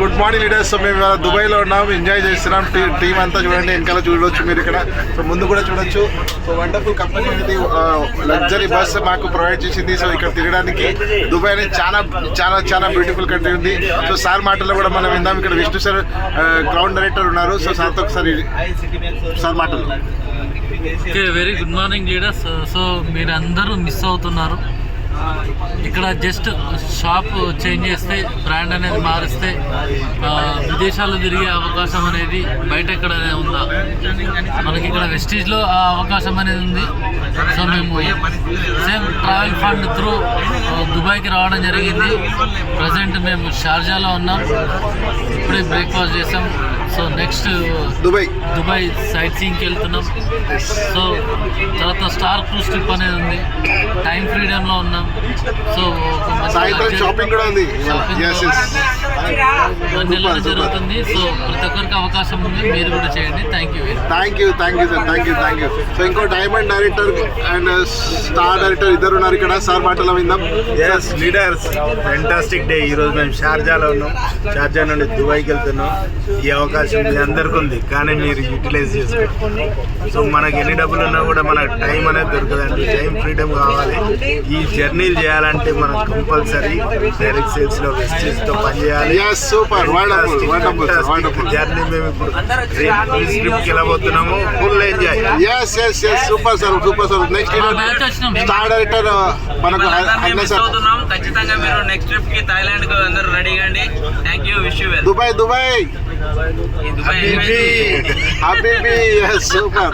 Good morning leaders. So మేము ఇవాళ దుబాయ్లో ఉన్నాం, ఎంజాయ్ చేస్తున్నాం. టీం అంతా చూడండి, వెనకాల చూడవచ్చు మీరు ఇక్కడ. సో ముందు కూడా చూడొచ్చు. సో వండర్ఫుల్ కంపెనీ అనేది లగ్జరీ బస్ మాకు ప్రొవైడ్ చేసింది. సో ఇక్కడ తిరగడానికి దుబాయ్ అనేది చాలా చాలా చాలా బ్యూటిఫుల్ కంట్రీ ఉంది. సో సార్ మాటల్లో కూడా మనం విందాం. ఇక్కడ విష్ణు సార్ గ్రౌండ్ డైరెక్టర్ ఉన్నారు. సో సార్తో ఒకసారి సార్ మాటలు. Okay, very good morning leaders. So మీరు అందరూ మిస్ అవుతున్నారు. ఇక్కడ జస్ట్ షాప్ చేంజ్ చేస్తే, బ్రాండ్ అనేది మారిస్తే విదేశాల్లో తిరిగే అవకాశం అనేది బయట ఎక్కడనే ఉందా? మనకి ఇక్కడ వెస్టీజ్లో ఆ అవకాశం అనేది ఉంది. సో మేము సేమ్ ట్రావెల్ ఫండ్ త్రూ దుబాయ్కి రావడం జరిగింది. ప్రజెంట్ మేము షార్జాలో ఉన్నాం, ఇప్పుడే బ్రేక్ఫాస్ట్ చేసాం. సో నెక్స్ట్ దుబాయ్ సైట్ సీయింగ్కి వెళ్తున్నాం. సో తర్వాత స్టార్ క్రూజ్ ట్రిప్ అనేది ఉంది. టైం ఫ్రీడమ్లో ఉన్నాం. సో షాపింగ్ కూడా ఉంది, నెలలో జరుగుతుంది. సో ప్రతి ఒక్కరికి అవకాశం ఉంది, మీరు కూడా చేయండి. Thank you sir. సో ఇంకో diamond director and star director ఇద్దరు ఉన్నారు ఇక్కడ. సార్ మాటలో విందాం. Leaders, fantastic day. ఈరోజు మేము షార్జాలో ఉన్నాం, షార్జా నుండి దుబాయ్కి వెళ్తున్నాం. ఈ అవకాశం మీ అందరికీ ఉంది, కానీ మీరు యూటిలైజ్ చేసుకోండి. సో మనకి ఎన్ని డబ్బులు ఉన్నా కూడా మనకు టైం అనేది దొరకదండి. టైం ఫ్రీడమ్ కావాలి. ఈ జర్నీలు చేయాలంటే మనం కంపల్సరీ డైరెక్ట్ సేల్స్ లో వెస్టీజ్తో పనిచేయాలి. జర్నీ మేము ఇప్పుడు ట్రిప్కి వెళ్ళబోతున్నాము. Full enjoy. Super sir. Next star director మనకు ఖచ్చితంగా మీరు నెక్స్ట్ ట్రిప్ కి థాయిలాండ్ కు అందరూ రెడీ అండి. Thank you. Wish you well. Dubai. Habibi. Super.